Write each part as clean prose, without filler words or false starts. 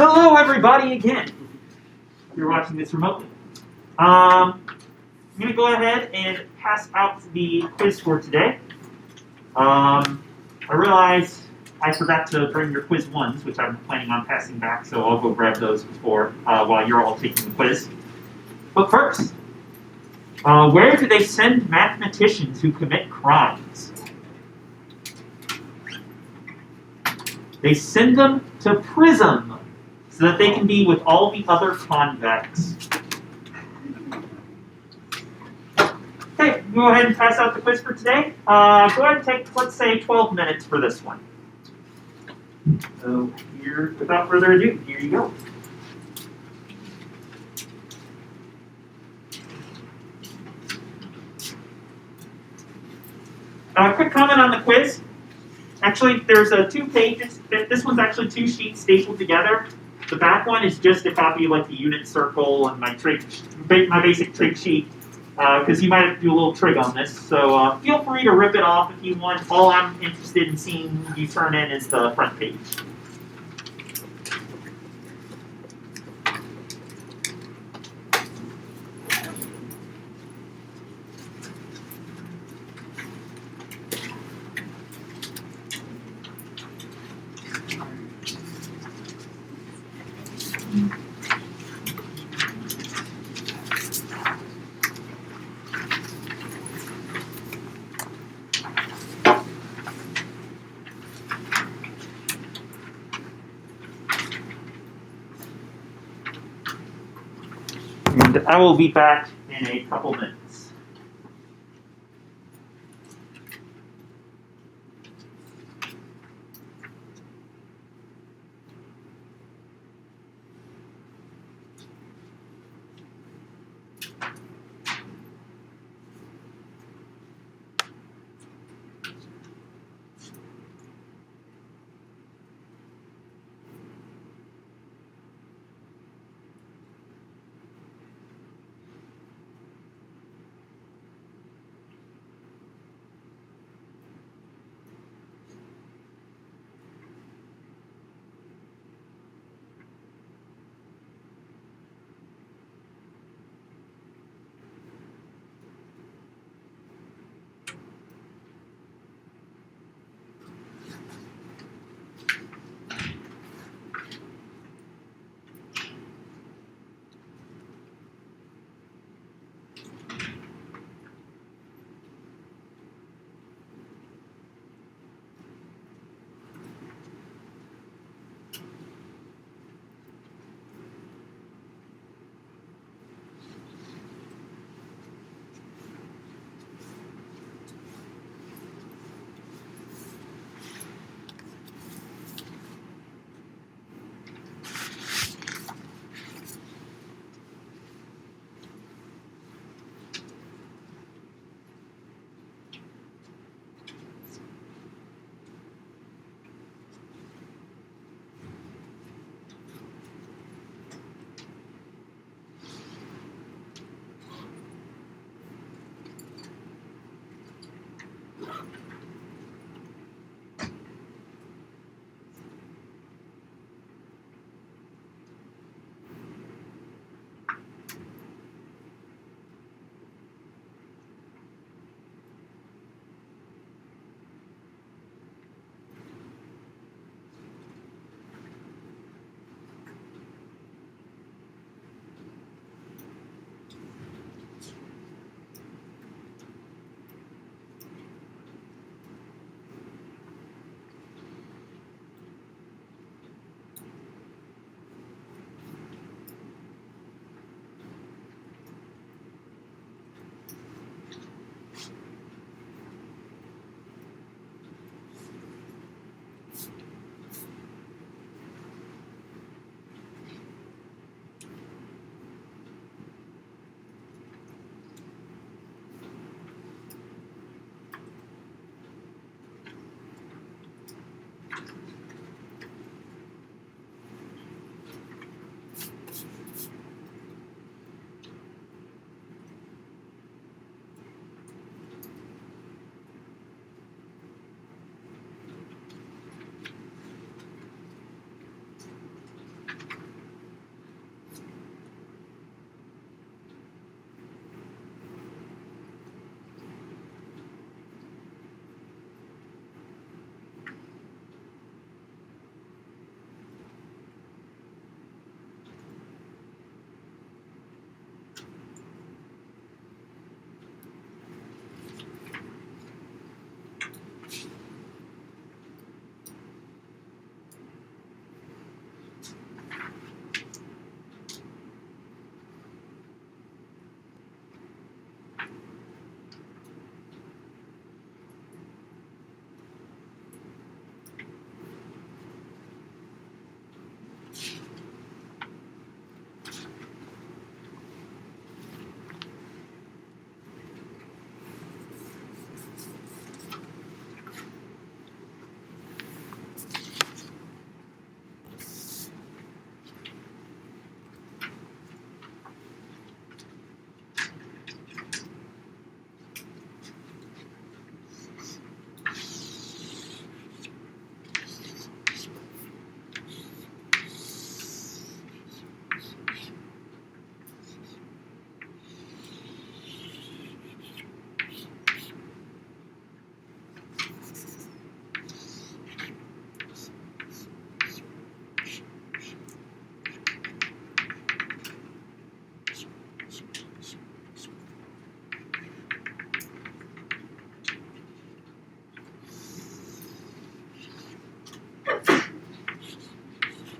Hello, everybody, again. You're watching this remotely. I'm going to go ahead and pass out the quiz for today. I realized I forgot to bring your quiz ones, which I'm planning on passing back, so I'll go grab those before while you're all taking the quiz. But first, where do they send mathematicians who commit crimes? They send them to prison so that they can be with all the other convicts. Okay, go ahead and pass out the quiz for today. Go ahead and take, let's say, 12 minutes for this one. So here, without further ado, here you go. Quick comment on the quiz. Actually, there's 2 pages. This one's actually 2 sheets stapled together. The back one is just a copy of like the unit circle and my basic trig sheet, because you might have to do a little trig on this. So feel free to rip it off if you want. All I'm interested in seeing you turn in is the front page. And I will be back in a couple minutes.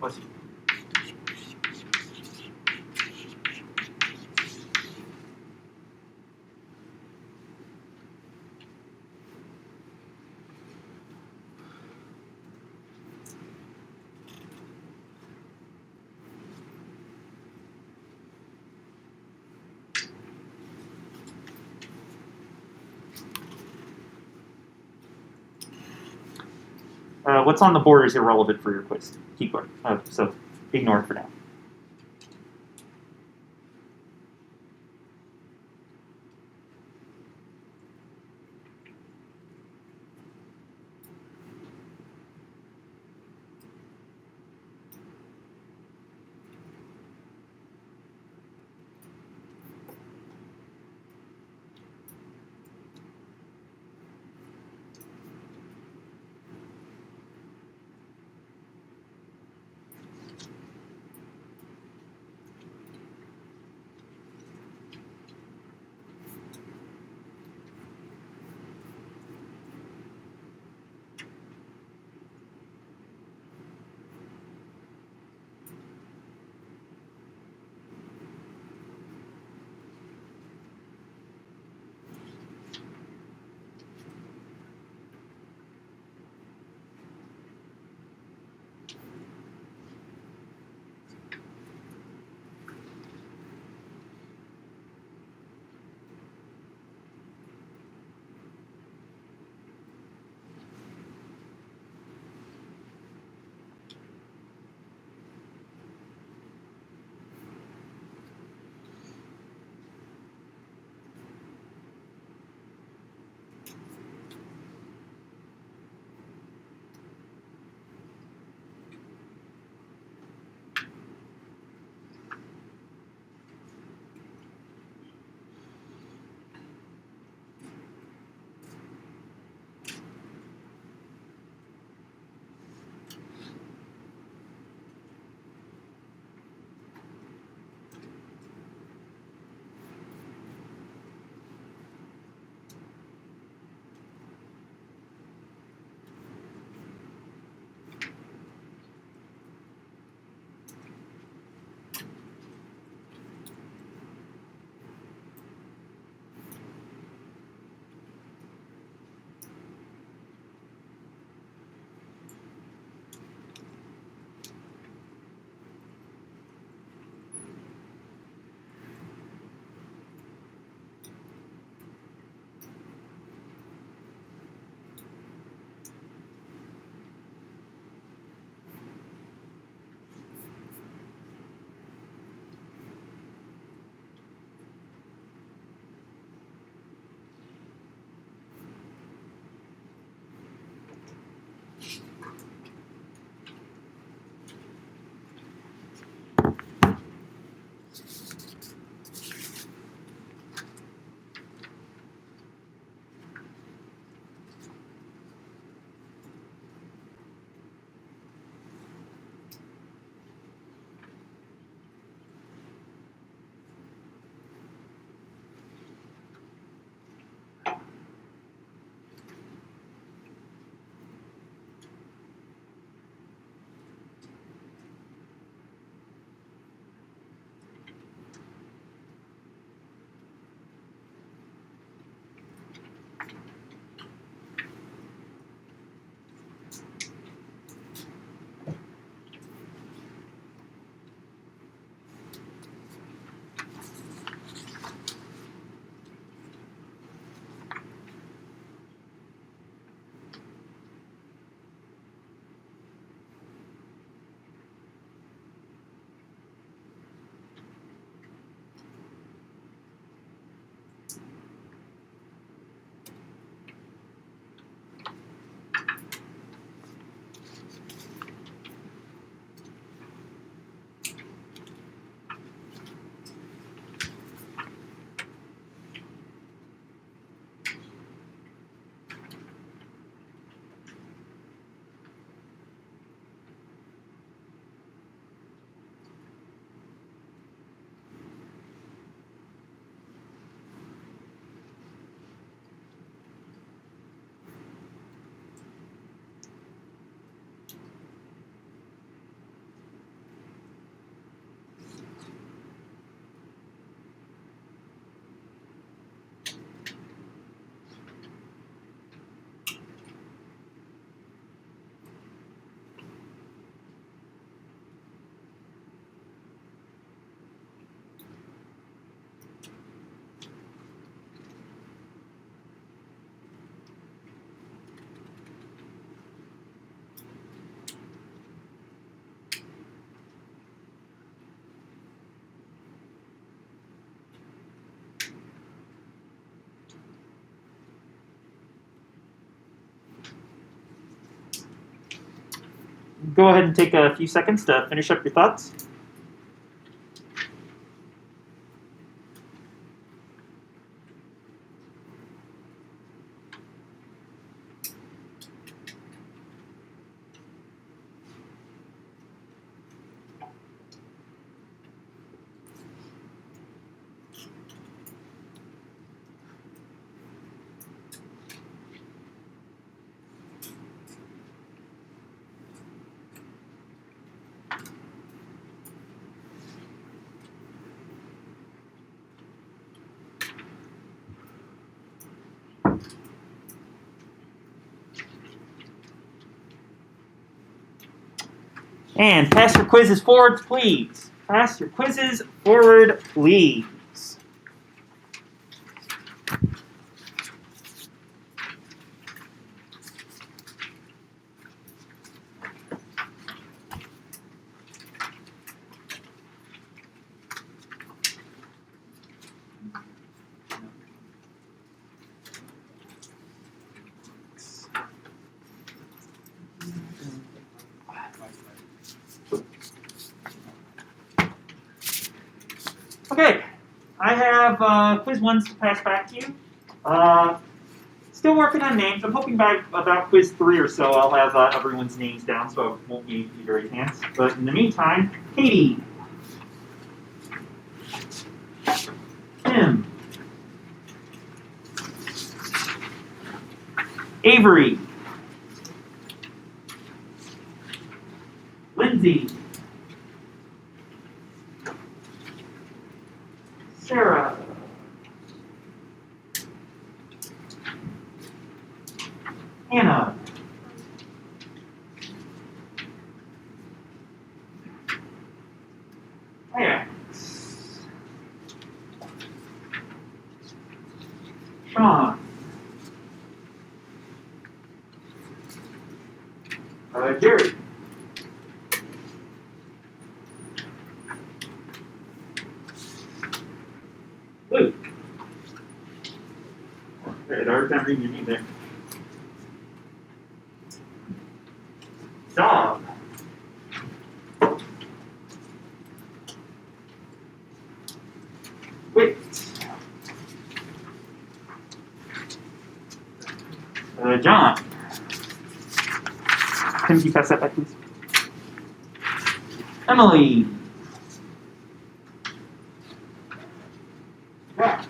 Bless you. What's on the board is irrelevant for your quiz. Keep going. So ignore it for now. go ahead and take a few seconds to finish up your thoughts. And pass your quizzes forward, please. Pass your quizzes forward, please. Okay, I have quiz ones to pass back to you. Still working on names. I'm hoping by about quiz 3 or so I'll have everyone's names down, so it won't need to raise hands. But in the meantime, Katie, Tim, Avery, Lindsay, Sarah, Hannah, Max, Sean, Jerry, Luke. Okay, hard time reading your name there. Dog. Wait. John. Can you pass that back, please? Emily. Yeah.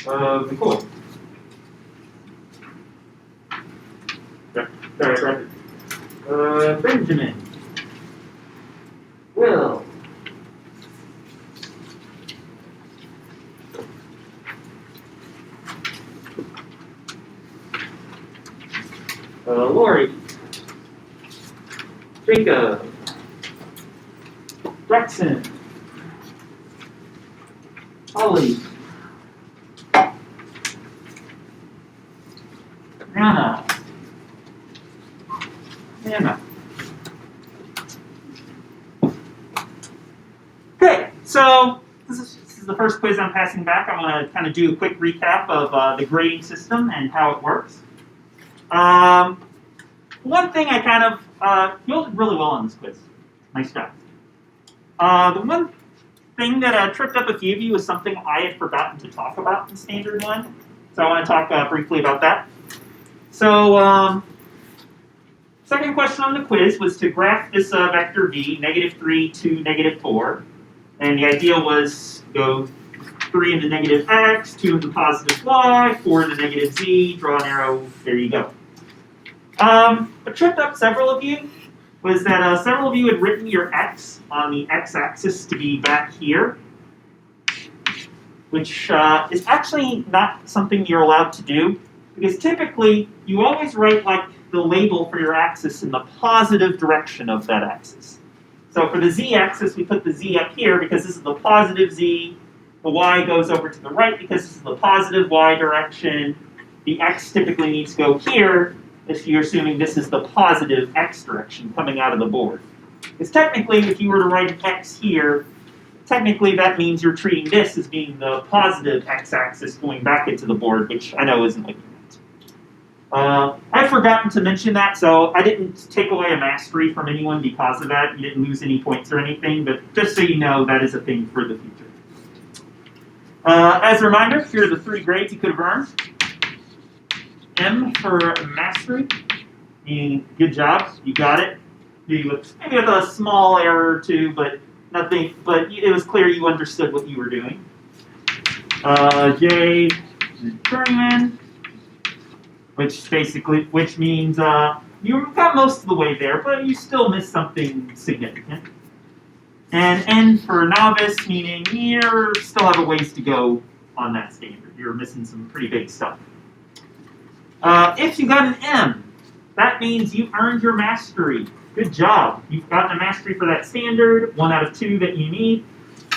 Nicole. Yeah. Sorry, right. Benjamin. Will. Lori. Jacob. Rexon. Holly. Nana. Anna. Okay, so this is the first quiz I'm passing back. I'm going to kind of do a quick recap of the grading system and how it works. One thing I kind of, you did really well on this quiz. Nice job. The one thing that tripped up a few of you was something I had forgotten to talk about in Standard 1. So I want to talk briefly about that. So, second question on the quiz was to graph this vector v, -3 to -4. And the idea was go 3 into negative x, 2 into positive y, 4 into negative z, draw an arrow, there you go. What tripped up several of you was that several of you had written your x on the x-axis to be back here, which is actually not something you're allowed to do, because typically you always write like the label for your axis in the positive direction of that axis. So for the z-axis, we put the z up here because this is the positive z. The y goes over to the right because this is the positive y direction. The x typically needs to go here if you're assuming this is the positive x direction coming out of the board. Because technically, if you were to write an x here, technically that means you're treating this as being the positive x-axis going back into the board, which I know isn't what you meant. I've forgotten to mention that, so I didn't take away a mastery from anyone because of that. You didn't lose any points or anything, but just so you know, that is a thing for the future. As a reminder, here are the 3 grades you could have earned. M for mastery, meaning good job, you got it. Maybe with a small error or two, but nothing. But it was clear you understood what you were doing. J, journeyman, which means you got most of the way there, but you still missed something significant. And N for novice, meaning you still have a ways to go on that standard. You're missing some pretty big stuff. If you got an M, that means you earned your mastery. Good job. You've gotten a mastery for that standard, 1 out of 2 that you need.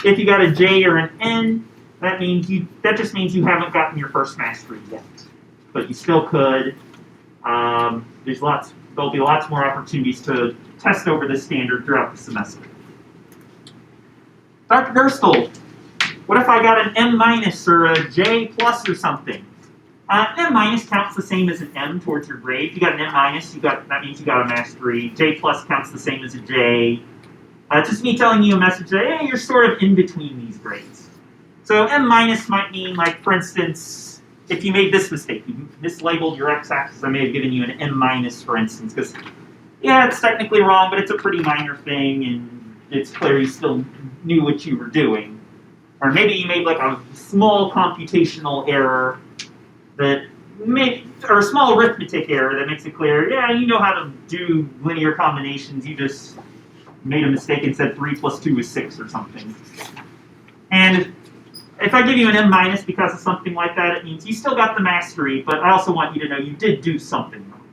If you got a J or an N, that just means you haven't gotten your first mastery yet. But you still could. There'll be lots more opportunities to test over this standard throughout the semester. Dr. Gerstel, what if I got an M minus or a J plus or something? M minus counts the same as an M towards your grade. If you got an M minus, that means you got a mastery. J plus counts the same as a J. It's just me telling you a message that hey, you're sort of in between these grades. So M minus might mean, like, for instance, if you made this mistake, you mislabeled your x-axis, I may have given you an M minus, for instance, because, yeah, it's technically wrong, but it's a pretty minor thing, and it's clear you still knew what you were doing. Or maybe you made, like, a small computational error or a small arithmetic error that makes it clear, yeah, you know how to do linear combinations, you just made a mistake and said 3 plus 2 is 6 or something. And if I give you an M minus because of something like that, it means you still got the mastery, but I also want you to know you did do something wrong.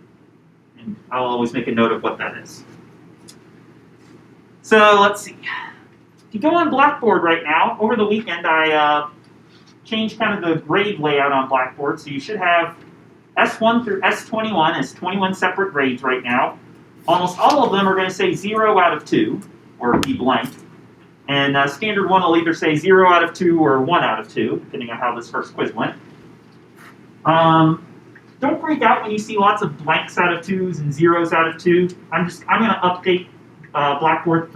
And I'll always make a note of what that is. So let's see. If you go on Blackboard right now, over the weekend I changed kind of the grade layout on Blackboard, so you should have S1 through S21 as 21 separate grades right now. Almost all of them are going to say 0 out of 2, or be blank. And Standard 1 will either say 0 out of 2 or 1 out of 2, depending on how this first quiz went. Don't freak out when you see lots of blanks out of 2s and 0s out of 2. I'm going to update Blackboard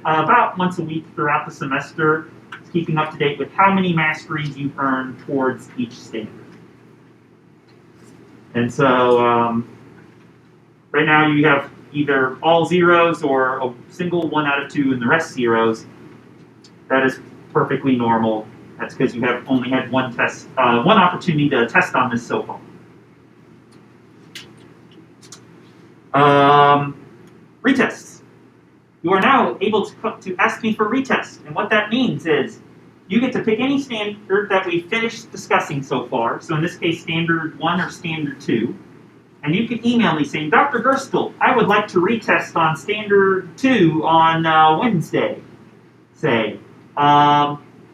about once a week throughout the semester, keeping up to date with how many masteries you've earned towards each standard. And so right now you have either all 0s or a single 1 out of 2 and the rest 0s. That is perfectly normal. That's because you have only had one opportunity to test on this so far. Retests. You are now able to ask me for retests, and what that means is you get to pick any standard that we've finished discussing so far, so in this case Standard 1 or Standard 2, and you can email me saying, Dr. Gerstel, I would like to retest on Standard 2 on Wednesday, say.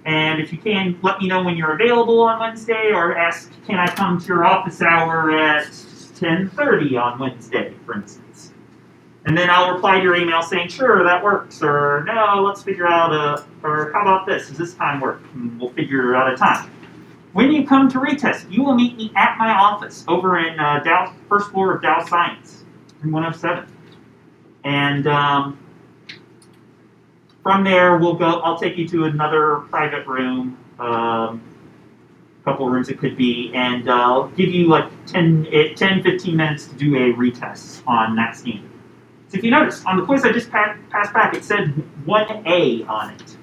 And if you can, let me know when you're available on Wednesday, or ask, can I come to your office hour at 10:30 on Wednesday, for instance. And then I'll reply to your email saying, sure, that works, or no, let's figure out or how about this, does this time work? And we'll figure out a time. When you come to retest, you will meet me at my office over in first floor of Dow Science, room 107. And from there, I'll take you to another private room, a couple rooms it could be, and I'll give you like 10-15 minutes to do a retest on that standard. So if you notice, on the quiz I just passed back, it said 1A on it.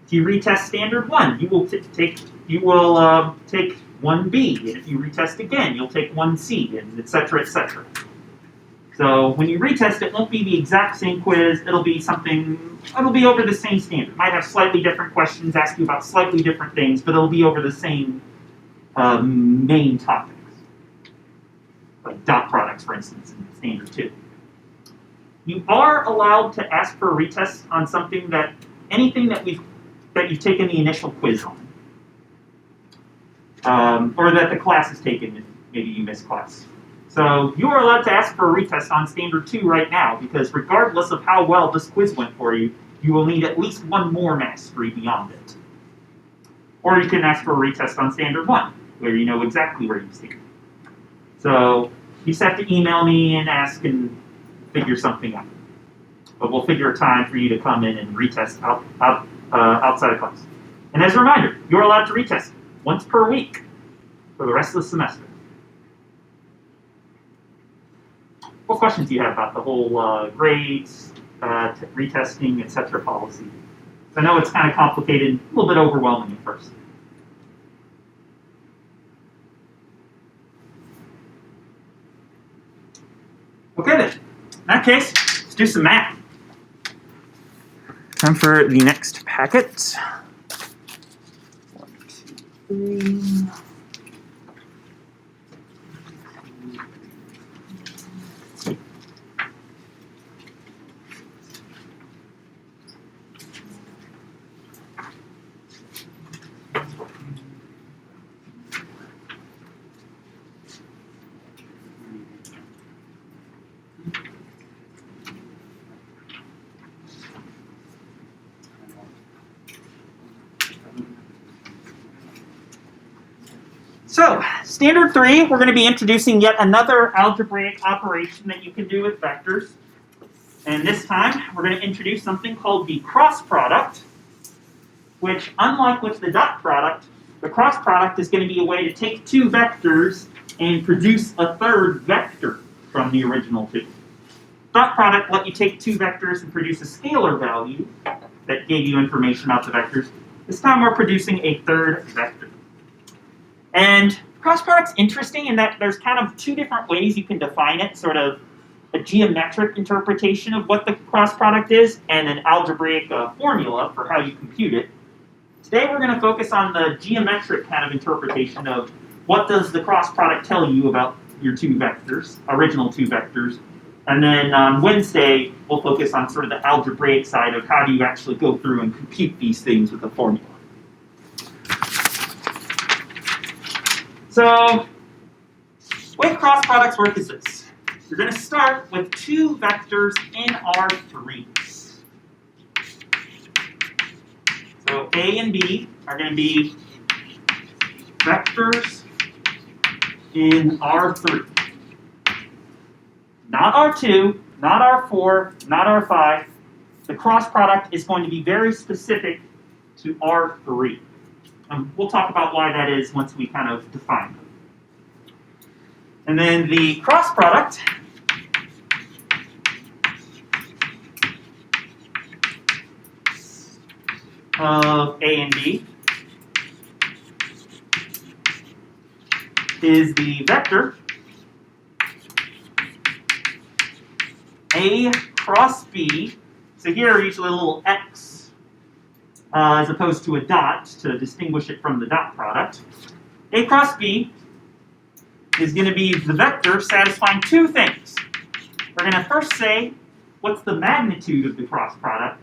If you retest Standard 1, you will take 1B, and if you retest again, you'll take 1C, and etc., etc. So when you retest, it won't be the exact same quiz. It'll be over the same standard. It might have slightly different questions, ask you about slightly different things, but it'll be over the same main topics, like dot products, for instance, in Standard 2. You are allowed to ask for a retest on anything that you've taken the initial quiz on, or that the class has taken if maybe you missed class. So you are allowed to ask for a retest on Standard 2 right now, because regardless of how well this quiz went for you, you will need at least one more mastery beyond it. Or you can ask for a retest on Standard 1, where you know exactly where you stand. So You just have to email me and ask and figure something out. But we'll figure a time for you to come in and retest outside of class. And as a reminder, you're allowed to retest once per week for the rest of the semester. What questions do you have about the whole grades, retesting, etc. policy? I know it's kind of complicated, a little bit overwhelming at first. Okay then, in that case, let's do some math. Time for the next packet. 1, 2, 3. So, standard 3, we're going to be introducing yet another algebraic operation that you can do with vectors. And this time, we're going to introduce something called the cross product, which, unlike with the dot product, the cross product is going to be a way to take two vectors and produce a third vector from the original two. Dot product let you take two vectors and produce a scalar value that gave you information about the vectors. This time, we're producing a third vector. And cross product's interesting in that there's kind of two different ways you can define it, sort of a geometric interpretation of what the cross product is and an algebraic formula for how you compute it. Today we're going to focus on the geometric kind of interpretation of what does the cross product tell you about your two vectors, original two vectors. And then on Wednesday, we'll focus on sort of the algebraic side of how do you actually go through and compute these things with a formula. So, the way cross products work is this. You're going to start with two vectors in R3. So A and B are going to be vectors in R3. Not R2, not R4, not R5. The cross product is going to be very specific to R3. We'll talk about why that is once we kind of define them. And then the cross product of A and B is the vector A cross B. So here usually a little X as opposed to a dot to distinguish it from the dot product. A cross B is going to be the vector satisfying two things. We're going to first say what's the magnitude of the cross product,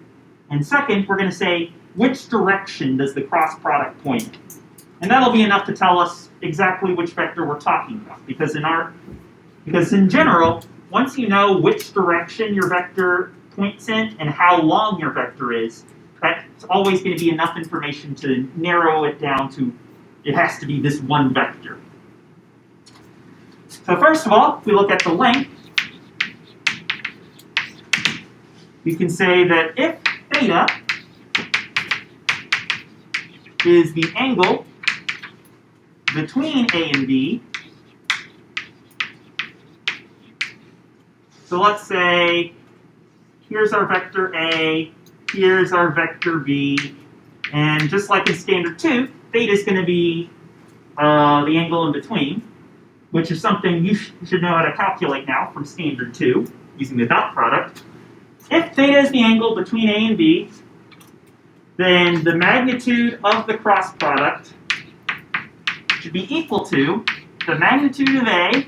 and second, we're going to say which direction does the cross product point in. And that'll be enough to tell us exactly which vector we're talking about. Because in general, once you know which direction your vector points in and how long your vector is, that's always going to be enough information to narrow it down to it has to be this one vector. So first of all, if we look at the length, we can say that if theta is the angle between A and B, so let's say here's our vector A, here's our vector B, and just like in standard 2, theta is going to be the angle in between, which is something you should know how to calculate now from standard 2 using the dot product. If theta is the angle between A and B, then the magnitude of the cross product should be equal to the magnitude of A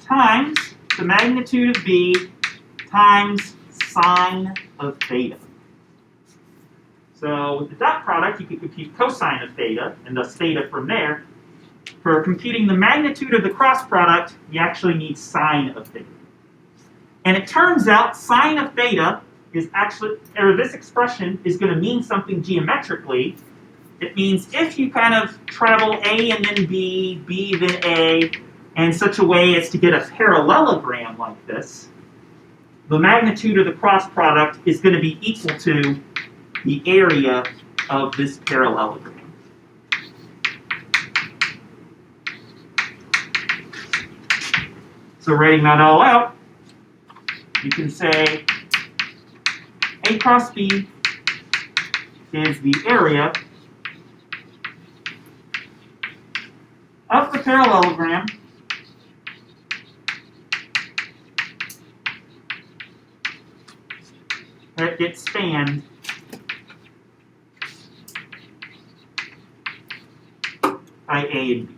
times the magnitude of B times sine of theta. So with the dot product, you can compute cosine of theta, and thus theta from there. For computing the magnitude of the cross product, you actually need sine of theta. And it turns out sine of theta is actually, or this expression is going to mean something geometrically. It means if you kind of travel A and then B, B then A, in such a way as to get a parallelogram like this, the magnitude of the cross product is going to be equal to the area of this parallelogram. So writing that all out, you can say A cross B is the area of the parallelogram that gets spanned by A and B.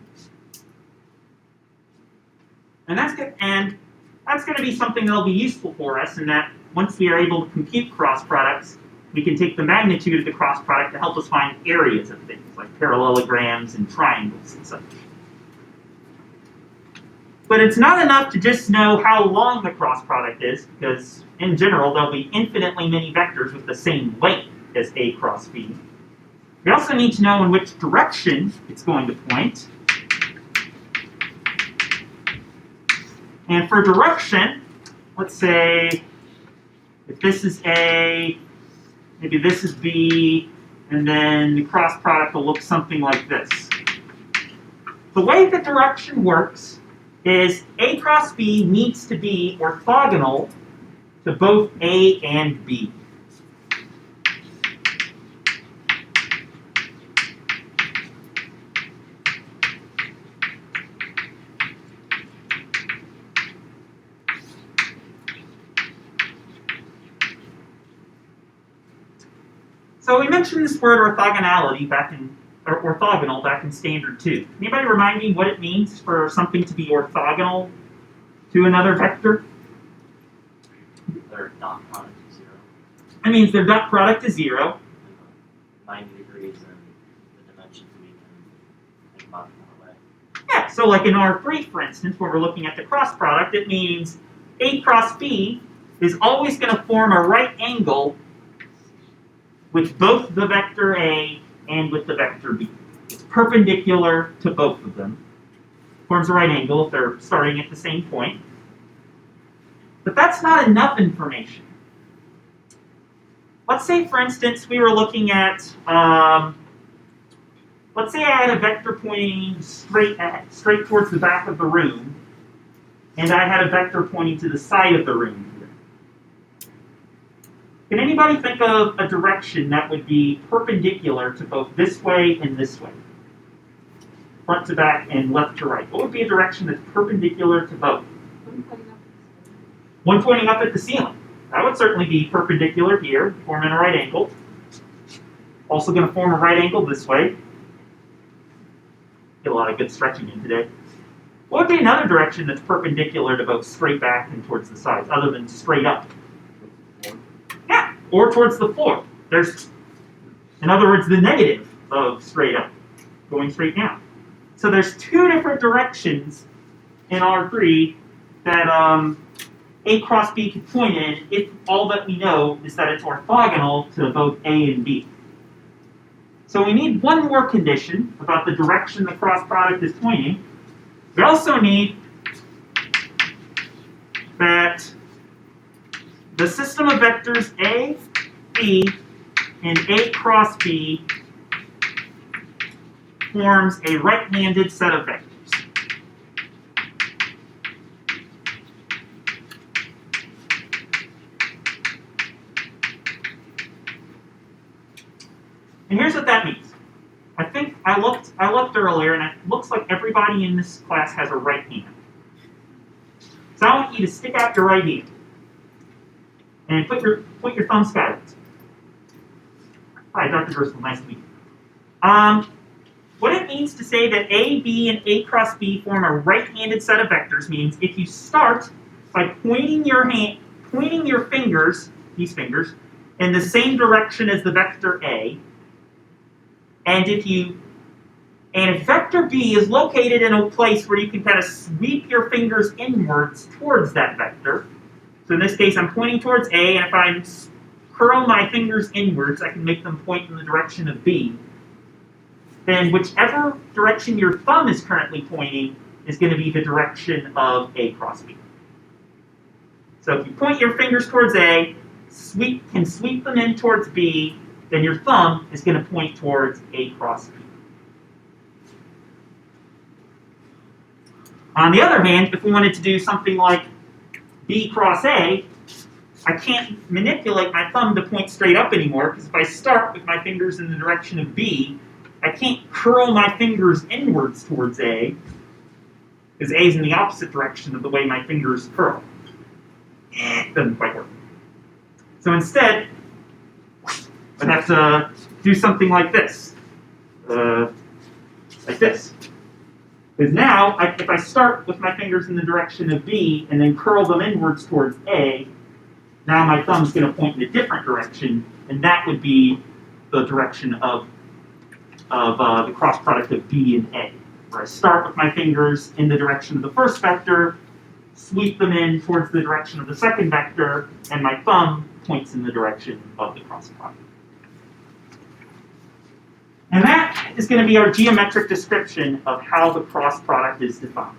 And that's going to be something that will be useful for us in that once we are able to compute cross products, we can take the magnitude of the cross product to help us find areas of things like parallelograms and triangles and such. But it's not enough to just know how long the cross product is, because in general there'll be infinitely many vectors with the same length as A cross B. We also need to know in which direction it's going to point. And for direction, let's say if this is A, maybe this is B, and then the cross product will look something like this. The way the direction works is A cross B needs to be orthogonal to both A and B. So we mentioned this word orthogonality orthogonal back in Standard 2. Anybody remind me what it means for something to be orthogonal to another vector? Their dot product is 0. That means their dot product is 0. 90 degrees and the dimensions we can think about in that way. Yeah, so like in R3, for instance, when we're looking at the cross product, it means A cross B is always going to form a right angle with both the vector A and with the vector B. It's perpendicular to both of them. Forms a right angle if they're starting at the same point. But that's not enough information. Let's say, for instance, we were looking at, let's say I had a vector pointing straight towards the back of the room, and I had a vector pointing to the side of the room. Can anybody think of a direction that would be perpendicular to both this way and this way? Front to back and left to right. What would be a direction that's perpendicular to both? One pointing up at the ceiling. That would certainly be perpendicular here, forming a right angle. Also going to form a right angle this way. Get a lot of good stretching in today. What would be another direction that's perpendicular to both straight back and towards the sides, other than straight up? Yeah, or towards the floor. There's, in other words, the negative of straight up, going straight down. So there's two different directions in R3 that A cross B could point in if all that we know is that it's orthogonal to both A and B. So we need one more condition about the direction the cross product is pointing. We also need that the system of vectors A, B, and A cross B forms a right-handed set of vectors. And here's what that means. I think I looked earlier, and it looks like everybody in this class has a right hand. So I want you to stick out your right hand and put your thumb skywards. Hi, Dr. Driscoll, nice to meet you. What it means to say that A, B, and A cross B form a right-handed set of vectors means if you start by pointing your fingers, these fingers, in the same direction as the vector A, and if vector B is located in a place where you can kind of sweep your fingers inwards towards that vector, so in this case I'm pointing towards A, and if I curl my fingers inwards, I can make them point in the direction of B, then whichever direction your thumb is currently pointing is going to be the direction of A cross B. So if you point your fingers towards A, can sweep them in towards B, then your thumb is going to point towards A cross B. On the other hand, if we wanted to do something like B cross A, I can't manipulate my thumb to point straight up anymore, because if I start with my fingers in the direction of B, I can't curl my fingers inwards towards A, because A is in the opposite direction of the way my fingers curl. It doesn't quite work. So instead, I'd have to do something like this. Because now, if I start with my fingers in the direction of B and then curl them inwards towards A, now my thumb's going to point in a different direction, and that would be the direction of the cross product of B and A, where I start with my fingers in the direction of the first vector, sweep them in towards the direction of the second vector, and my thumb points in the direction of the cross product. And that is going to be our geometric description of how the cross product is defined.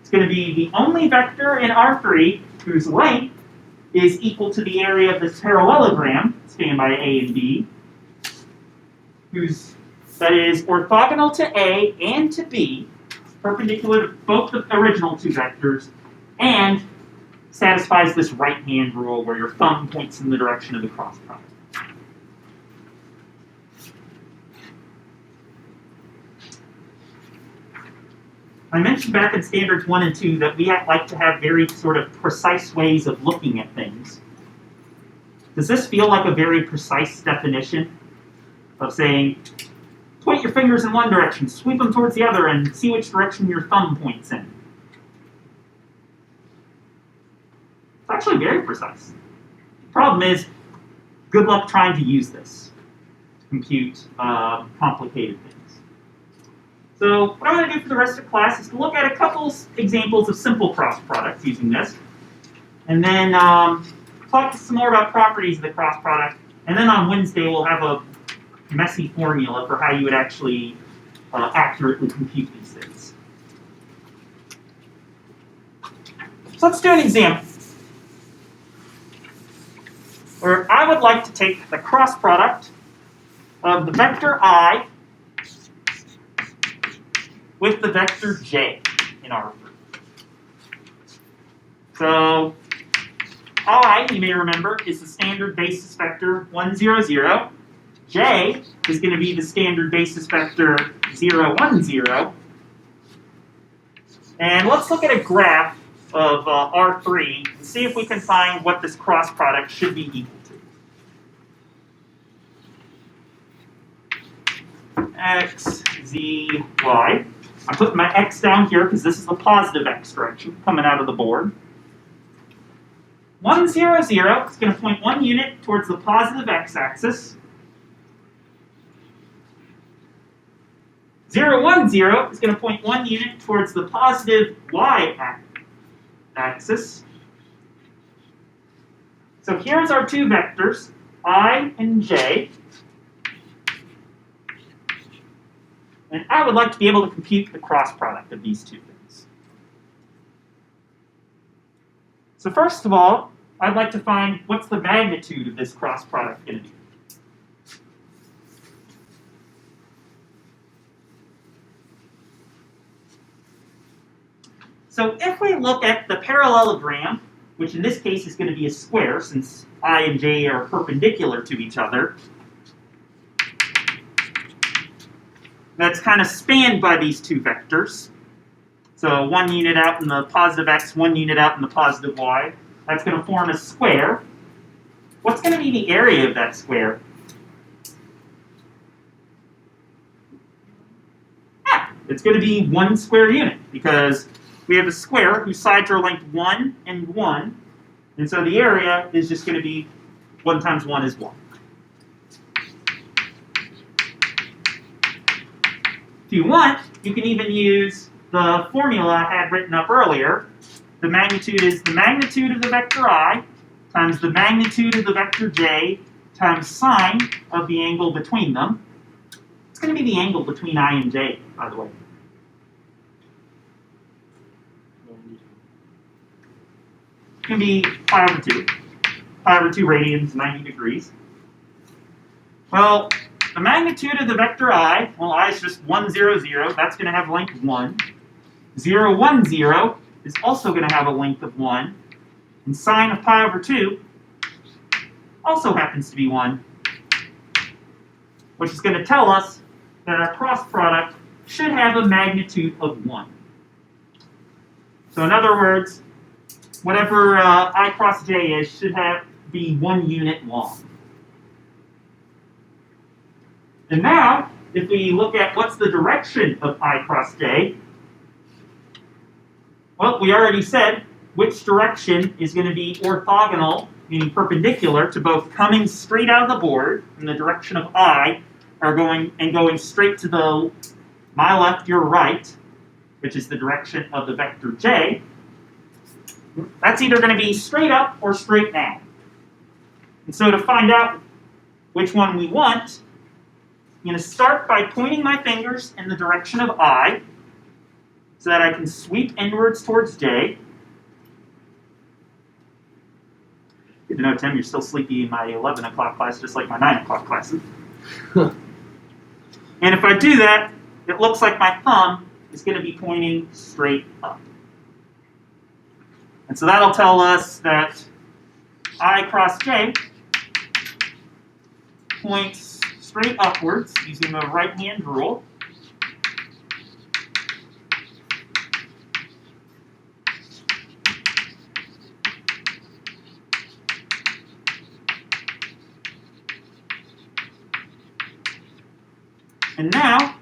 It's going to be the only vector in R3 whose length is equal to the area of this parallelogram spanned by A and B, that is orthogonal to A and to B, perpendicular to both the original two vectors, and satisfies this right-hand rule where your thumb points in the direction of the cross product. I mentioned back in Standards 1 and 2 that we like to have very sort of precise ways of looking at things. Does this feel like a very precise definition of saying, point your fingers in one direction, sweep them towards the other, and see which direction your thumb points in? It's actually very precise. The problem is, good luck trying to use this to compute complicated things. So what I'm going to do for the rest of the class is to look at a couple examples of simple cross products using this, and then talk some more about properties of the cross product, and then on Wednesday we'll have a messy formula for how you would actually accurately compute these things. So let's do an example where I would like to take the cross product of the vector I with the vector j in R3. So I, you may remember, is the standard basis vector 1, 0, 0. J is going to be the standard basis vector 0, 1, 0. And let's look at a graph of R3 and see if we can find what this cross product should be equal to. X, Z, Y. I'm putting my X down here because this is the positive X direction coming out of the board. 1, 0, 0 is going to point 1 unit towards the positive X-axis. 0, 1, 0 is going to point 1 unit towards the positive Y-axis. So here's our two vectors, I and J. And I would like to be able to compute the cross product of these two things. So first of all, I'd like to find what's the magnitude of this cross product going to be. So if we look at the parallelogram, which in this case is going to be a square since I and J are perpendicular to each other, that's kind of spanned by these two vectors. So 1 unit out in the positive x, 1 unit out in the positive y. That's going to form a square. What's going to be the area of that square? It's going to be 1 square unit, because we have a square whose sides are length 1 and 1. And so the area is just going to be 1 times 1 is 1. If you want, you can even use the formula I had written up earlier. The magnitude is the magnitude of the vector I times the magnitude of the vector j times sine of the angle between them. It's going to be the angle between I and j, by the way. can be pi over 2. Pi over 2 radians, 90 degrees. Well, the magnitude of the vector I, well, I is just 1, 0, 0. That's going to have length 1. 0, 1, 0 is also going to have a length of 1. And sine of pi over 2 also happens to be 1, which is going to tell us that our cross product should have a magnitude of 1. So in other words, whatever I cross j is should be 1 unit long. And now, if we look at what's the direction of I cross j, well, we already said which direction is going to be orthogonal, meaning perpendicular, to both coming straight out of the board in the direction of I, are going straight to the my left, your right, which is the direction of the vector j. That's either going to be straight up or straight down. And so to find out which one we want, I'm going to start by pointing my fingers in the direction of I, so that I can sweep inwards towards j. Good to know, Tim, you're still sleepy in my 11 o'clock class, just like my 9 o'clock classes. And if I do that, it looks like my thumb is going to be pointing straight up. And so that'll tell us that I cross j points straight upwards using the right-hand rule. And now,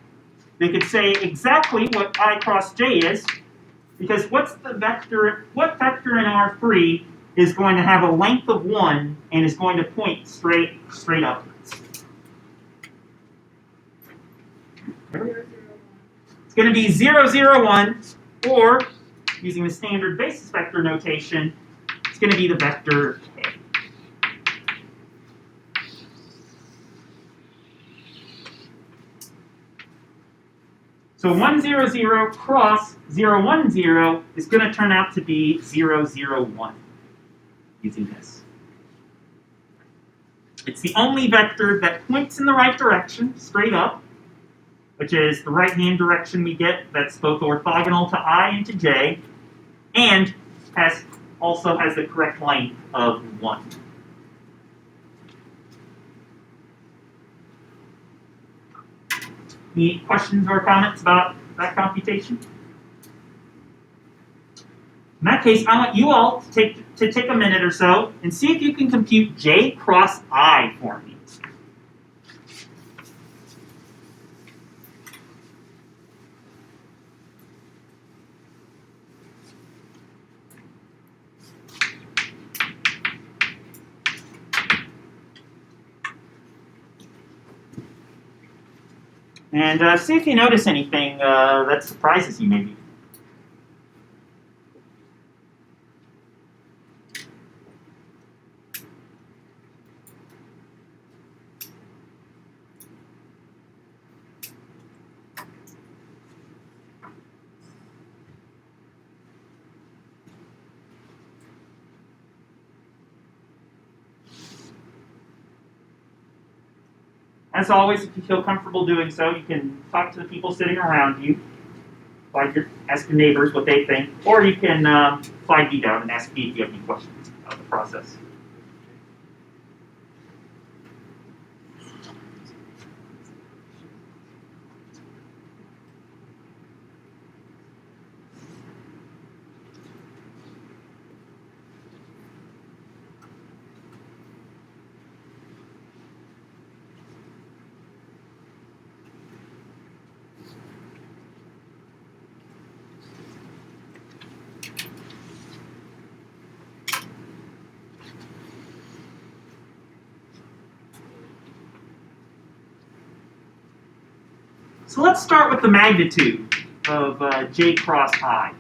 they could say exactly what I cross j is, because what vector in R3 is going to have a length of 1 and is going to point straight upwards? It's going to be 0, 0, 1, or, using the standard basis vector notation, it's going to be the vector k. So 1, 0, 0 cross 0, 1, 0 is going to turn out to be 0, 0, 1 using this. It's the only vector that points in the right direction, straight up, which is the right-hand direction we get that's both orthogonal to I and to j, and also has the correct length of 1. Any questions or comments about that computation? In that case, I want you all to take a minute or so and see if you can compute j cross I for me. And see if you notice anything that surprises you, maybe. As always, if you feel comfortable doing so, you can talk to the people sitting around you, ask your neighbors what they think, or you can flag me down and ask me if you have any questions about the process. So let's start with the magnitude of j cross I.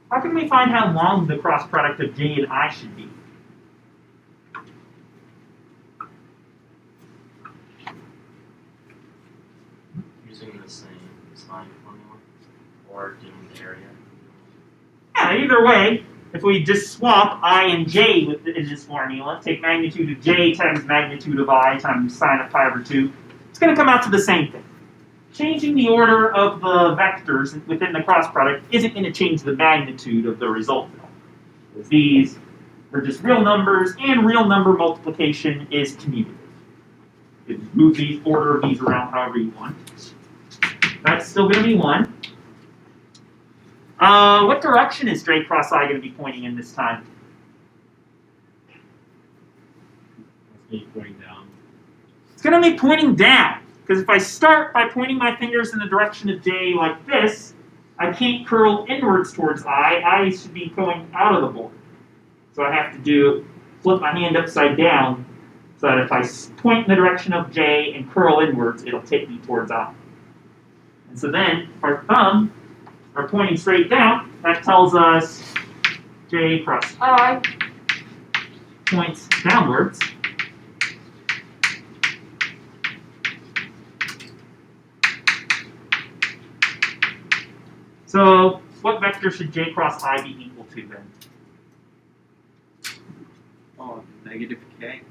How can we find how long the cross product of j and I should be? Using the same sign formula or doing the area. yeah, either way, if we just swap I and j in this formula, take magnitude of j times magnitude of I times sine of pi over 2, it's going to come out to the same thing. Changing the order of the vectors within the cross product isn't going to change the magnitude of the result. Because these are just real numbers, and real number multiplication is commutative. You can move the order of these around however you want. That's still going to be 1. What direction is j cross I going to be pointing in this time? It's pointing down. It's going to be pointing down. Because if I start by pointing my fingers in the direction of j like this, I can't curl inwards towards I should be going out of the board. So I have to flip my hand upside down so that if I point in the direction of j and curl inwards, it'll take me towards I. And so then, if our thumb are pointing straight down, that tells us j cross I points downwards. So, what vector should j cross I be equal to then? Oh, negative k.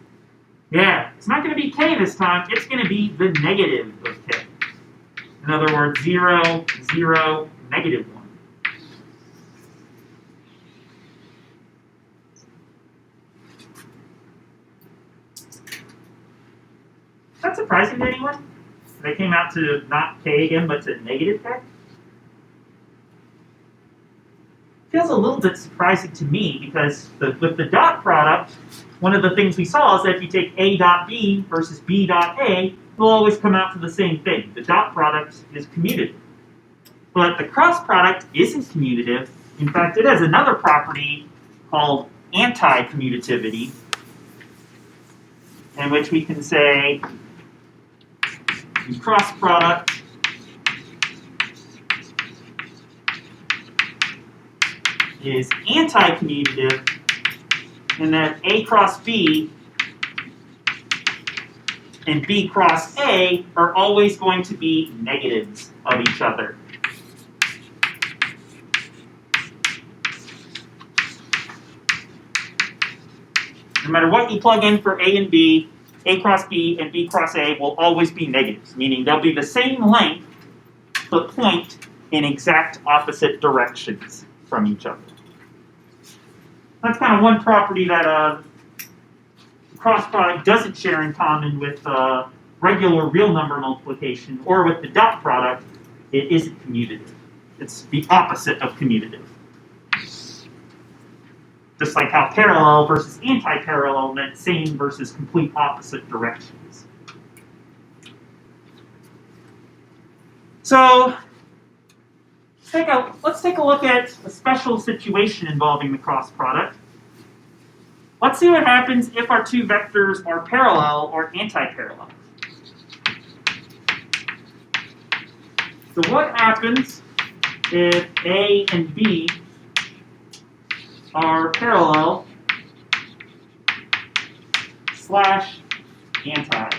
Yeah, it's not going to be k this time. It's going to be the negative of k. In other words, 0, 0, negative 1. Is that surprising to anyone? They came out to not k again, but to negative k? Feels a little bit surprising to me because with the dot product, one of the things we saw is that if you take a dot b versus b dot a, it'll always come out to the same thing. The dot product is commutative. But the cross product isn't commutative. In fact, it has another property called anti-commutativity, in which we can say the cross product is anti-commutative, and that A cross B and B cross A are always going to be negatives of each other. No matter what you plug in for A and B, A cross B and B cross A will always be negatives, meaning they'll be the same length but point in exact opposite directions from each other. That's kind of one property that cross product doesn't share in common with regular real number multiplication, or with the dot product. It isn't commutative. It's the opposite of commutative. Just like how parallel versus anti-parallel meant same versus complete opposite directions. So let's take a look at a special situation involving the cross product. Let's see what happens if our two vectors are parallel or anti-parallel. So what happens if A and B are parallel / anti-parallel?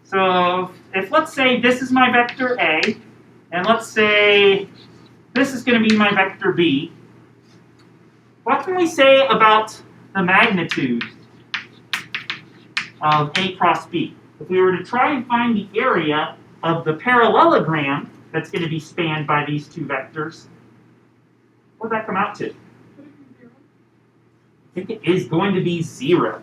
So if let's say this is my vector A, and let's say this is going to be my vector B, what can we say about the magnitude of A cross B? If we were to try and find the area of the parallelogram that's going to be spanned by these two vectors, what would that come out to? I think it is going to be 0.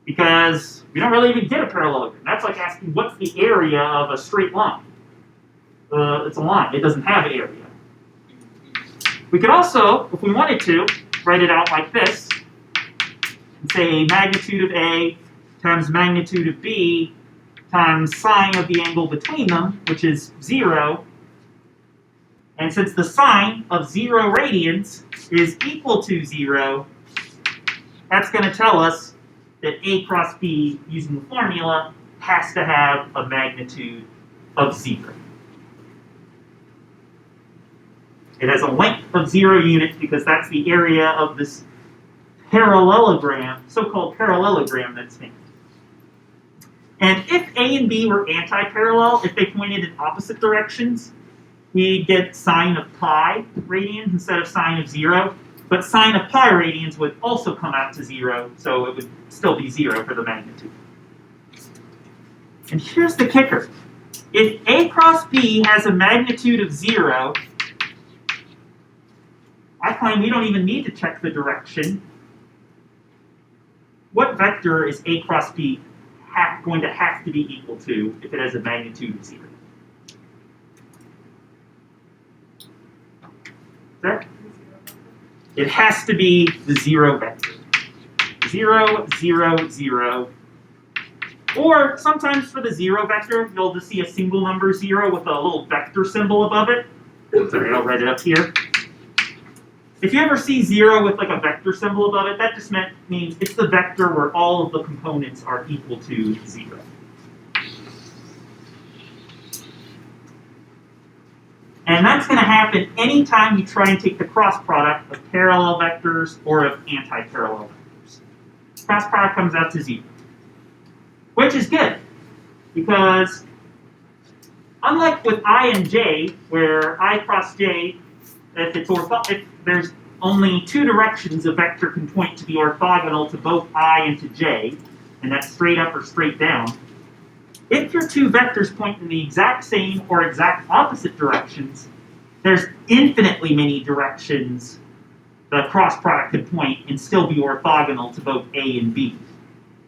Because we don't really even get a parallelogram. That's like asking what's the area of a straight line. It's a line. It doesn't have area. We could also, if we wanted to, write it out like this and say magnitude of A times magnitude of B times sine of the angle between them, which is 0. And since the sine of 0 radians is equal to 0, that's going to tell us that A cross B, using the formula, has to have a magnitude of 0. It has a length of 0 units because that's the area of this parallelogram, so-called parallelogram that's made. And if A and B were anti-parallel, if they pointed in opposite directions, we'd get sine of pi radians instead of sine of 0. But sine of pi radians would also come out to 0, so it would still be 0 for the magnitude. And here's the kicker. If A cross B has a magnitude of 0, I claim we don't even need to check the direction. What vector is A cross B going to have to be equal to if it has a magnitude of 0? There? It has to be the 0 vector. 0, 0, 0. Or sometimes for the 0 vector, you'll just see a single number 0 with a little vector symbol above it. Sorry, I'll write it up here. If you ever see 0 with like a vector symbol above it, that just means it's the vector where all of the components are equal to 0. And that's going to happen anytime you try and take the cross product of parallel vectors or of anti-parallel vectors. Cross product comes out to 0. Which is good, because unlike with I and J, where I cross J, if there's only 2 directions a vector can point to be orthogonal to both I and to J, and that's straight up or straight down, if your 2 vectors point in the exact same or exact opposite directions, there's infinitely many directions the cross product could point and still be orthogonal to both A and B.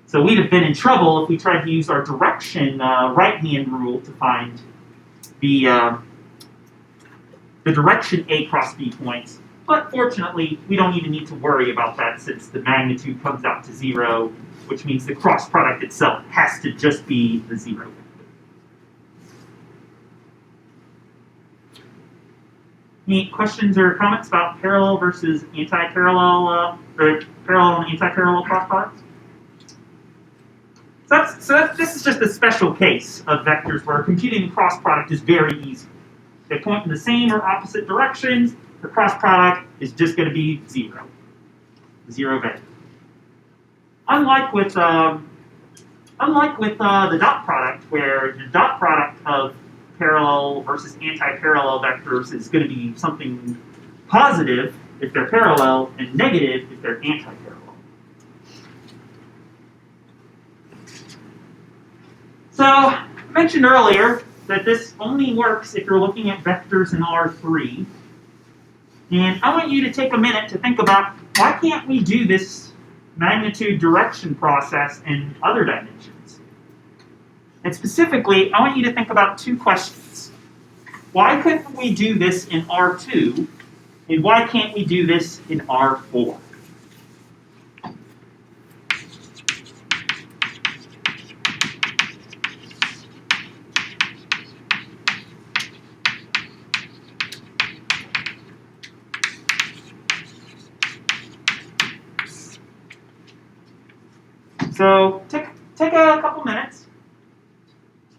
So we'd have been in trouble if we tried to use our direction right-hand rule to find the direction A cross B points. But fortunately, we don't even need to worry about that since the magnitude comes out to 0, which means the cross product itself has to just be the 0 vector. Any questions or comments about parallel versus anti-parallel, or parallel and anti-parallel cross products? This is just a special case of vectors where computing the cross product is very easy. They point in the same or opposite directions. The cross product is just going to be 0. 0 vector. Unlike with the dot product, where the dot product of parallel versus anti-parallel vectors is going to be something positive if they're parallel and negative if they're anti-parallel. So, I mentioned earlier that this only works if you're looking at vectors in R3. And I want you to take a minute to think about, why can't we do this magnitude direction process in other dimensions? And specifically, I want you to think about 2 questions. Why couldn't we do this in R2? And why can't we do this in R4? So take a couple minutes,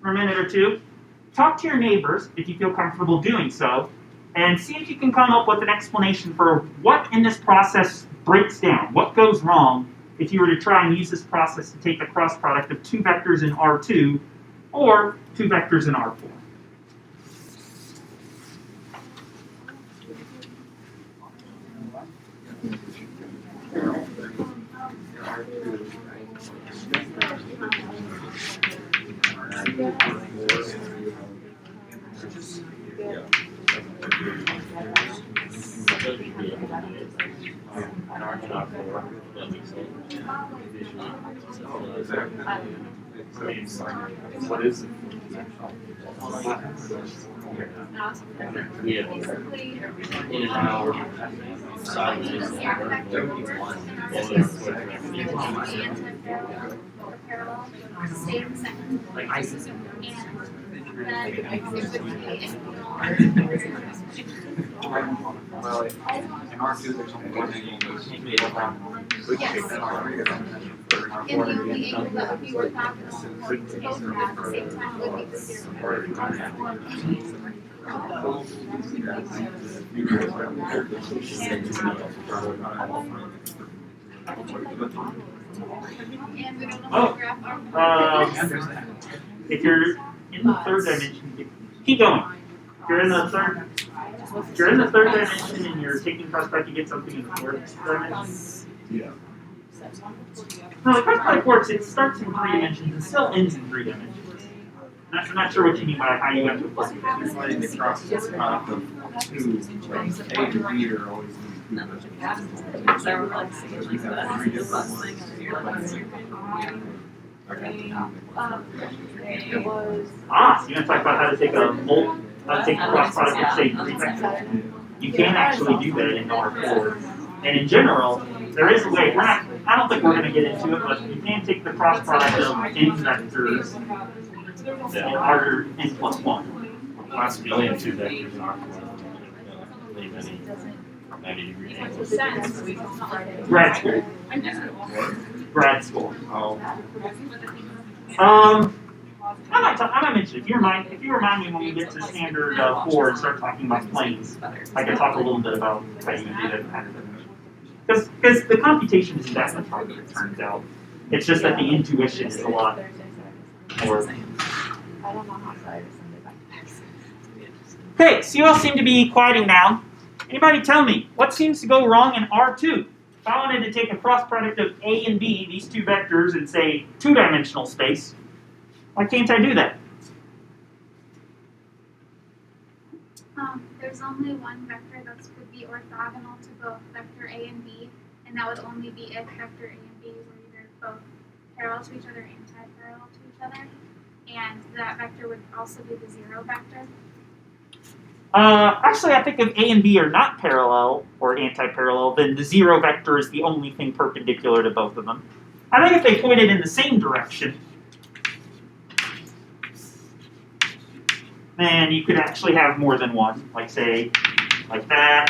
or a minute or 2, talk to your neighbors if you feel comfortable doing so, and see if you can come up with an explanation for what in this process breaks down, what goes wrong if you were to try and use this process to take the cross product of 2 vectors in R2 or 2 vectors in R4. What is it? Yeah. In an hour. Sideways. Like ISIS. Well, in R2 there's only one angle. And the only angle that would be orthogonal to both of them at the same time would be the zero. And we don't know Oh, how to graph our if you're in the third dimension, keep going. If you're in the third dimension and you're taking cross product, you get something in the fourth dimension. Yeah. No, the cross product works. It starts in 3 dimensions and still ends in 3 dimensions. I'm not sure what you mean by how you have to plug it in. It's like the cross product of two, like A and B are always these Ah, so you're gonna talk about how to take how to take the cross product of say 3 vectors. You can actually do that in R4. And in general, there is a way. I don't think we're gonna get into it, but you can take the cross product of n vectors in R n plus 1. Possibly in 2 vectors in R4. Leave any 90-degree angles. Grad school. Grad school. Oh, I might mention if you remind me when we get to standard 4 and start talking about planes, I can talk a little bit about how you do that kind of thing. Because the computation isn't that much harder, it turns out. It's just that the intuition is a lot more. Okay, so you all seem to be quieting down. Anybody tell me, what seems to go wrong in R2? If I wanted to take a cross product of A and B, these two vectors, in say 2-dimensional space, why can't I do that? There's only one vector that would be orthogonal to both vector A and B, and that would only be if vector A and B were either both parallel to each other or anti-parallel to each other, and that vector would also be the 0 vector. Actually, I think if A and B are not parallel or anti-parallel, then the 0 vector is the only thing perpendicular to both of them. I think if they pointed in the same direction, then you could actually have more than one. Like say, like that,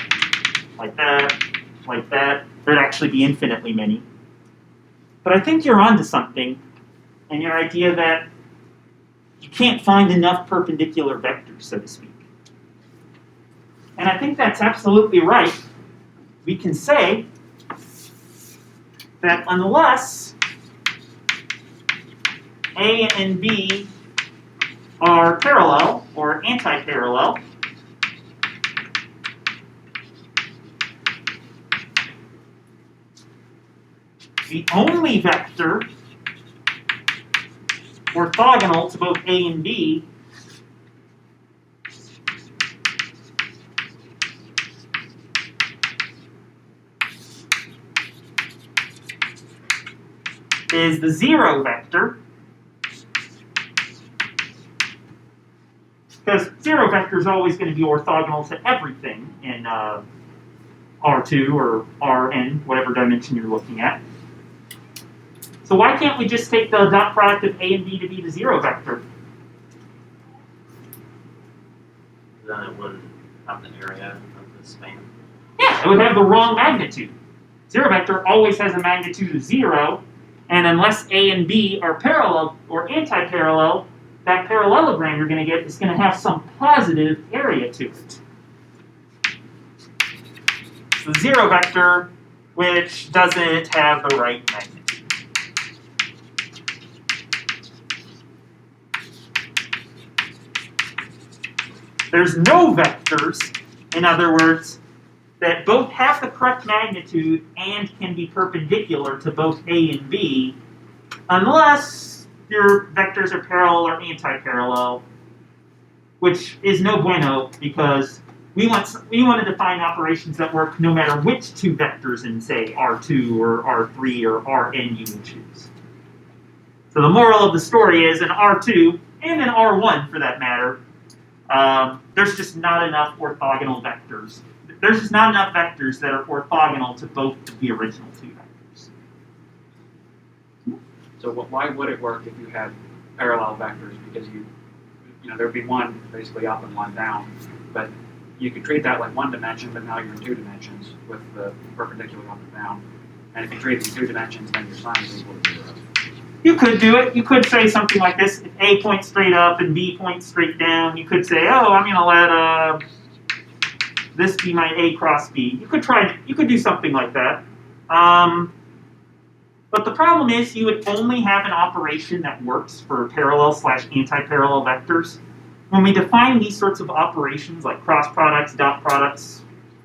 like that, like that. There'd actually be infinitely many. But I think you're onto something in your idea that you can't find enough perpendicular vectors, so to speak. And I think that's absolutely right. We can say that unless A and B are parallel or anti-parallel, the only vector orthogonal to both A and B is the 0 vector, because 0 vector is always going to be orthogonal to everything in R2 or Rn, whatever dimension you're looking at. So why can't we just take the dot product of A and B to be the 0 vector? Then it wouldn't have the area of the span. Yeah, it would have the wrong magnitude. 0 vector always has a magnitude of 0, and unless A and B are parallel or anti-parallel, that parallelogram you're going to get is going to have some positive area to it. It's the 0 vector, which doesn't have the right magnitude. There's no vectors, in other words, that both have the correct magnitude and can be perpendicular to both A and B, unless your vectors are parallel or anti-parallel, which is no bueno because we want to define operations that work no matter which two vectors in, say, R2 or R3 or Rn you would choose. So the moral of the story is in R2, and in R1 for that matter, there's just not enough orthogonal vectors. There's just not enough vectors that are orthogonal to both of the original two vectors. So why would it work if you had parallel vectors? Because there'd be one basically up and one down, but you could treat that like one dimension, but now you're in 2 dimensions with the perpendicular up and down. And if you treat it in 2 dimensions, then your sine is equal to 0. You could do it. You could say something like this: if A points straight up and B points straight down, you could say, "Oh, I'm going to let this be my A cross B." You could do something like that. But But the problem is you would only have an operation that works for parallel/anti-parallel vectors. When we define these sorts of operations like cross products, dot products,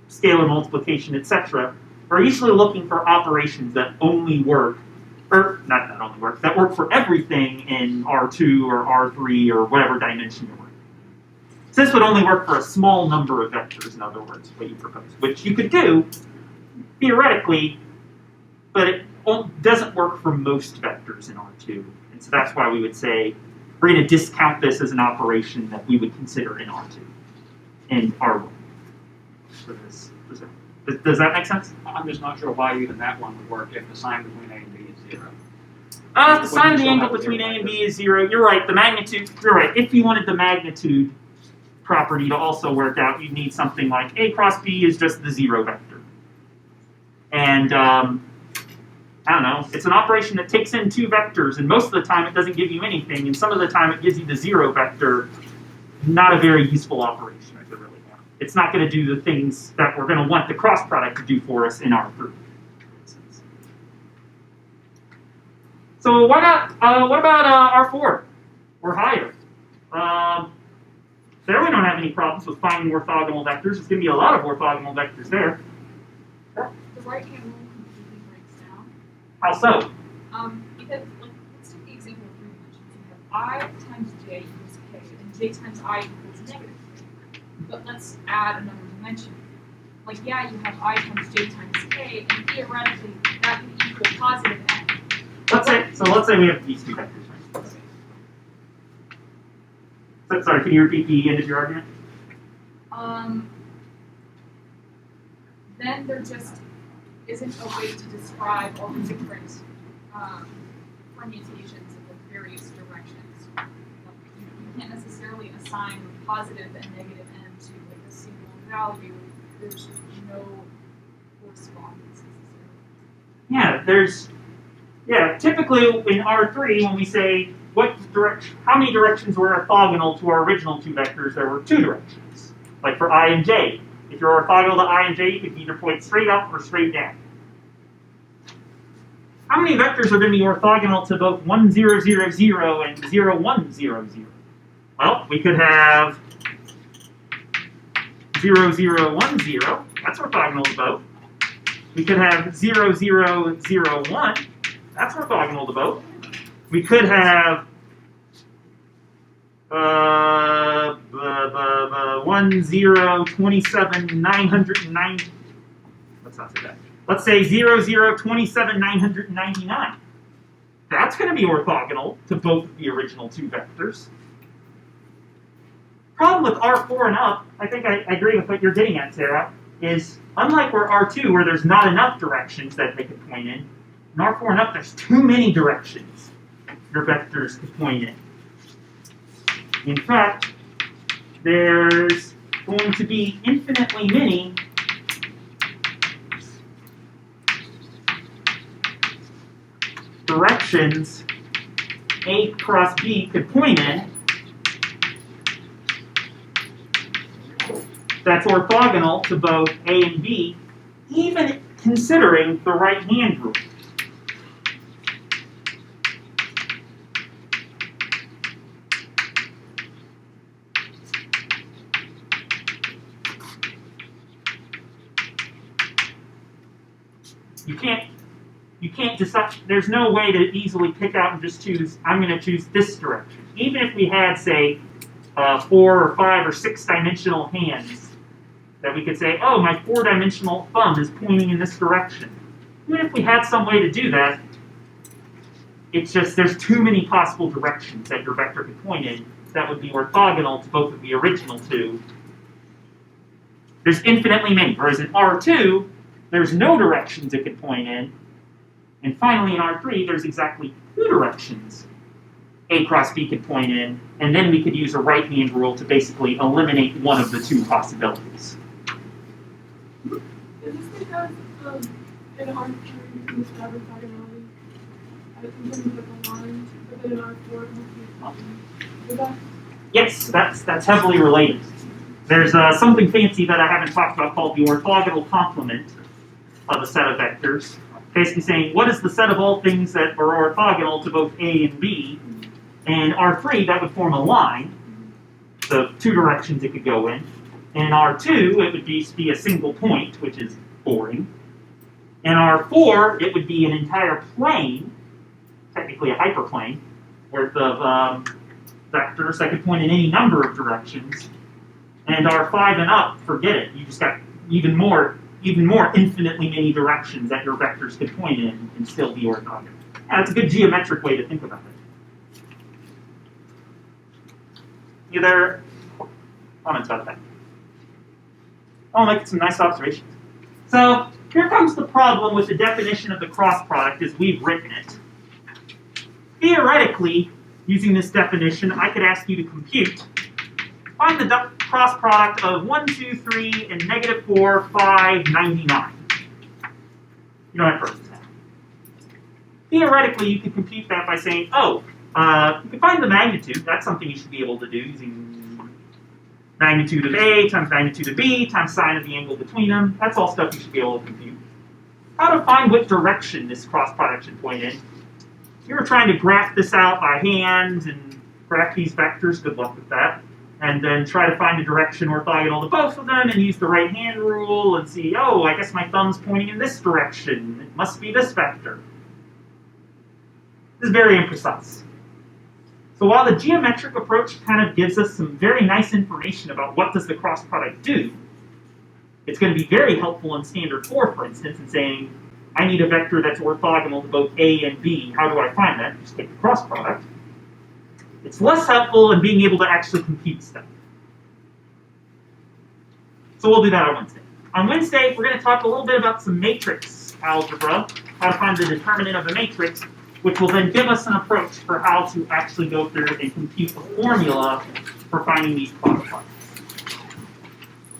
scalar multiplication, etc., we're usually looking for operations that only work, or not only work, that work for everything in R2 or R3 or whatever dimension you're working. So this would only work for a small number of vectors, in other words, what you propose, which you could do theoretically, but it doesn't work for most vectors in R2. And so that's why we would say we're going to discount this as an operation that we would consider in R2 and R1. For this. Does that make sense? I'm just not sure why even that one would work if the sign between A and B is 0. The sign of the angle between A and B is 0. You're right. The magnitude. You're right. If you wanted the magnitude property to also work out, you'd need something like A cross B is just the 0 vector. And I don't know. It's an operation that takes in 2 vectors, and most of the time it doesn't give you anything, and some of the time it gives you the 0 vector. Not a very useful operation. It's not going to do the things that we're going to want the cross product to do for us in R3. So why not? What about R4 or higher? There we don't have any problems with finding orthogonal vectors. There's going to be a lot of orthogonal vectors there. The right-hand rule completely breaks down. How so? Because, like, let's take the example of 3 dimensions. You have I times j equals k, and j times I equals negative k. But let's add another dimension. Like, yeah, you have I times j times k, and theoretically, that would equal positive n. Let's say we have these 2 vectors. Right? So, sorry, can you repeat the end of your argument? Then there just isn't a way to describe all the different permutations of the various directions. You can't necessarily assign positive and negative n to like a single value. There's no correspondence necessarily. Typically in R3 when we say how many directions were orthogonal to our original 2 vectors, there were 2 directions. Like for I and j. If you're orthogonal to I and j, you could either point straight up or straight down. How many vectors are going to be orthogonal to both 1, 0, 0, 0 and 0, 1, 0, 0? Well, we could have 0, 0, 1, 0. That's orthogonal to both. We could have 0, 0, 0, 1. That's orthogonal to both. We could have 1, 0, 27, 909. Let's not say that. Let's say 0, 0, 27, 999. That's going to be orthogonal to both of the original 2 vectors. Problem with R4 and up, I think I agree with what you're getting at, Sarah, is unlike where R2, where there's not enough directions that they could point in R4 and up, there's too many directions your vectors could point in. In fact, there's going to be infinitely many directions A cross B could point in that's orthogonal to both A and B, even considering the right-hand rule. You can't decide. There's no way to easily pick out and just choose, I'm going to choose this direction. Even if we had, say, 4 or 5 or 6 dimensional hands, that we could say, oh, my 4-dimensional thumb is pointing in this direction. Even if we had some way to do that, it's just there's too many possible directions that your vector could point in that would be orthogonal to both of the original 2. There's infinitely many, whereas in R2, there's no directions it could point in. And finally, in R3, there's exactly 2 directions A cross B could point in, and then we could use a right-hand rule to basically eliminate one of the 2 possibilities. Is this because in R3 you can describe orthogonality in terms of the lines, but then in R4 it must be a problem? Yes, that's heavily related. There's something fancy that I haven't talked about called the orthogonal complement of a set of vectors. basically saying, what is the set of all things that are orthogonal to both A and B? And R3, that would form a line, so 2 directions it could go in. And R2, it would be a single point, which is boring. And R4, it would be an entire plane, technically a hyperplane, worth of vectors that could point in any number of directions. And R5 and up, forget it. You just got even more infinitely many directions that your vectors could point in and still be orthogonal. And that's a good geometric way to think about it. Any other comments about that? Oh, making some nice observations. So here comes the problem with the definition of the cross product as we've written it. Theoretically, using this definition, I could ask you to compute. Find the cross product of 1, 2, 3, and negative 4, 5, 99. You don't have to write this down. Theoretically, you could compute that by saying, you can find the magnitude. That's something you should be able to do using magnitude of A times magnitude of B times sine of the angle between them. That's all stuff you should be able to compute. How to find what direction this cross product should point in. If you were trying to graph this out by hand and graph these vectors, good luck with that. And then try to find a direction orthogonal to both of them and use the right-hand rule and see, oh, I guess my thumb's pointing in this direction. It must be this vector. This is very imprecise. So while the geometric approach kind of gives us some very nice information about what does the cross product do, it's going to be very helpful in standard 4, for instance, in saying, I need a vector that's orthogonal to both A and B. How do I find that? Just take the cross product. It's less helpful in being able to actually compute stuff. So we'll do that on Wednesday. On Wednesday, we're going to talk a little bit about some matrix algebra, how to find the determinant of a matrix, which will then give us an approach for how to actually go through and compute the formula for finding these cross products.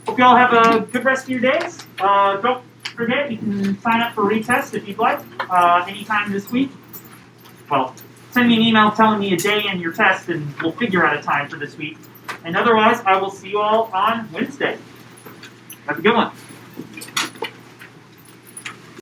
Hope you all have a good rest of your days. Don't forget, you can sign up for retest if you'd like, anytime this week. Well, send me an email telling me a day and your test, and we'll figure out a time for this week. And otherwise, I will see you all on Wednesday. Have a good one.